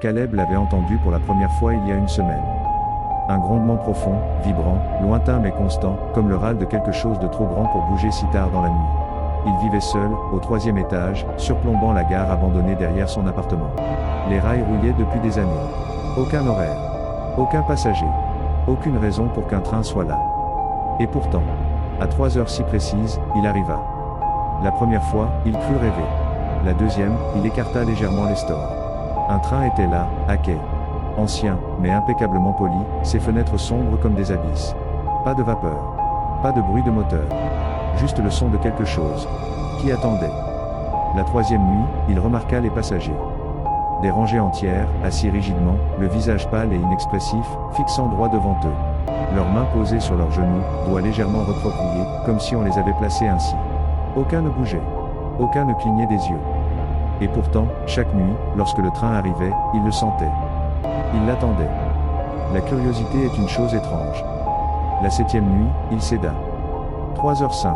Caleb l'avait entendu pour la première fois il y a une semaine. Un grondement profond, vibrant, lointain mais constant, comme le râle de quelque chose de trop grand pour bouger si tard dans la nuit. Il vivait seul, au 3e étage, surplombant la gare abandonnée derrière son appartement. Les rails rouillaient depuis des années. Aucun horaire. Aucun passager. Aucune raison pour qu'un train soit là. Et pourtant, à 3 heures si précises, il arriva. La première fois, il crut rêver. La deuxième, il écarta légèrement les stores. Un train était là, à quai. Ancien, mais impeccablement poli, ses fenêtres sombres comme des abysses. Pas de vapeur. Pas de bruit de moteur. Juste le son de quelque chose. Qui attendait. La 3e nuit, il remarqua les passagers. Des rangées entières, assis rigidement, le visage pâle et inexpressif, fixant droit devant eux. Leurs mains posées sur leurs genoux, doigts légèrement recroquevillés, comme si on les avait placés ainsi. Aucun ne bougeait. Aucun ne clignait des yeux. Et pourtant, chaque nuit, lorsque le train arrivait, il le sentait. Il l'attendait. La curiosité est une chose étrange. La 7e nuit, il céda. 3h05.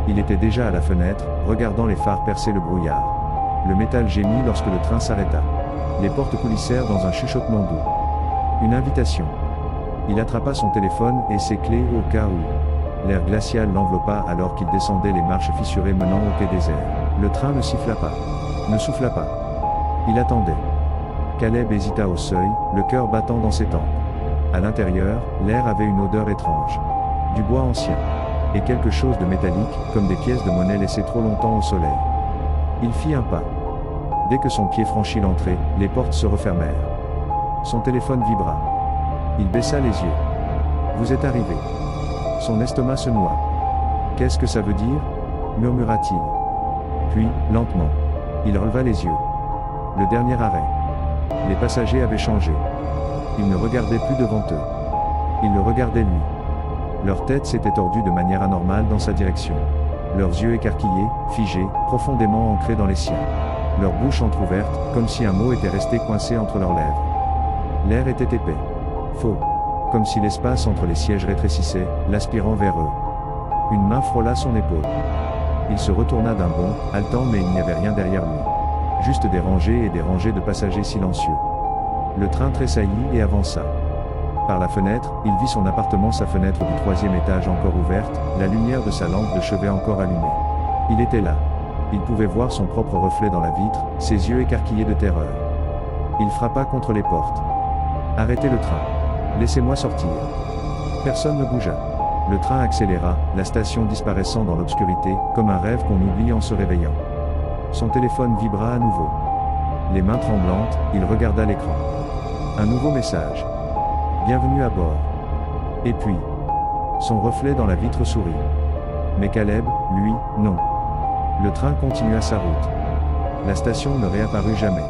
Il était déjà à la fenêtre, regardant les phares percer le brouillard. Le métal gémit lorsque le train s'arrêta. Les portes coulissèrent dans un chuchotement doux. Une invitation. Il attrapa son téléphone et ses clés au cas où. L'air glacial l'enveloppa alors qu'il descendait les marches fissurées menant au quai désert. Le train ne siffla pas. Ne souffla pas. Il attendait. Caleb hésita au seuil, le cœur battant dans ses tempes. À l'intérieur, l'air avait une odeur étrange. Du bois ancien. Et quelque chose de métallique, comme des pièces de monnaie laissées trop longtemps au soleil. Il fit un pas. Dès que son pied franchit l'entrée, les portes se refermèrent. Son téléphone vibra. Il baissa les yeux. « Vous êtes arrivé. » Son estomac se noua. « Qu'est-ce que ça veut dire ?» murmura-t-il. Puis, lentement, il releva les yeux. Le dernier arrêt. Les passagers avaient changé. Ils ne regardaient plus devant eux. Ils le regardaient lui. Leur tête s'était tordue de manière anormale dans sa direction. Leurs yeux écarquillés, figés, profondément ancrés dans les siens. Leur bouche entr'ouverte, comme si un mot était resté coincé entre leurs lèvres. L'air était épais. Faux. Comme si l'espace entre les sièges rétrécissait, l'aspirant vers eux. Une main frôla son épaule. Il se retourna d'un bond, haletant mais il n'y avait rien derrière lui. Juste des rangées et des rangées de passagers silencieux. Le train tressaillit et avança. Par la fenêtre, il vit son appartement, sa fenêtre du 3e étage encore ouverte, la lumière de sa lampe de chevet encore allumée. Il était là. Il pouvait voir son propre reflet dans la vitre, ses yeux écarquillés de terreur. Il frappa contre les portes. « Arrêtez le train. Laissez-moi sortir. » Personne ne bougea. Le train accéléra, la station disparaissant dans l'obscurité, comme un rêve qu'on oublie en se réveillant. Son téléphone vibra à nouveau. Les mains tremblantes, il regarda l'écran. Un nouveau message. Bienvenue à bord. Et puis, son reflet dans la vitre sourit. Mais Caleb, lui, non. Le train continua sa route. La station ne réapparut jamais.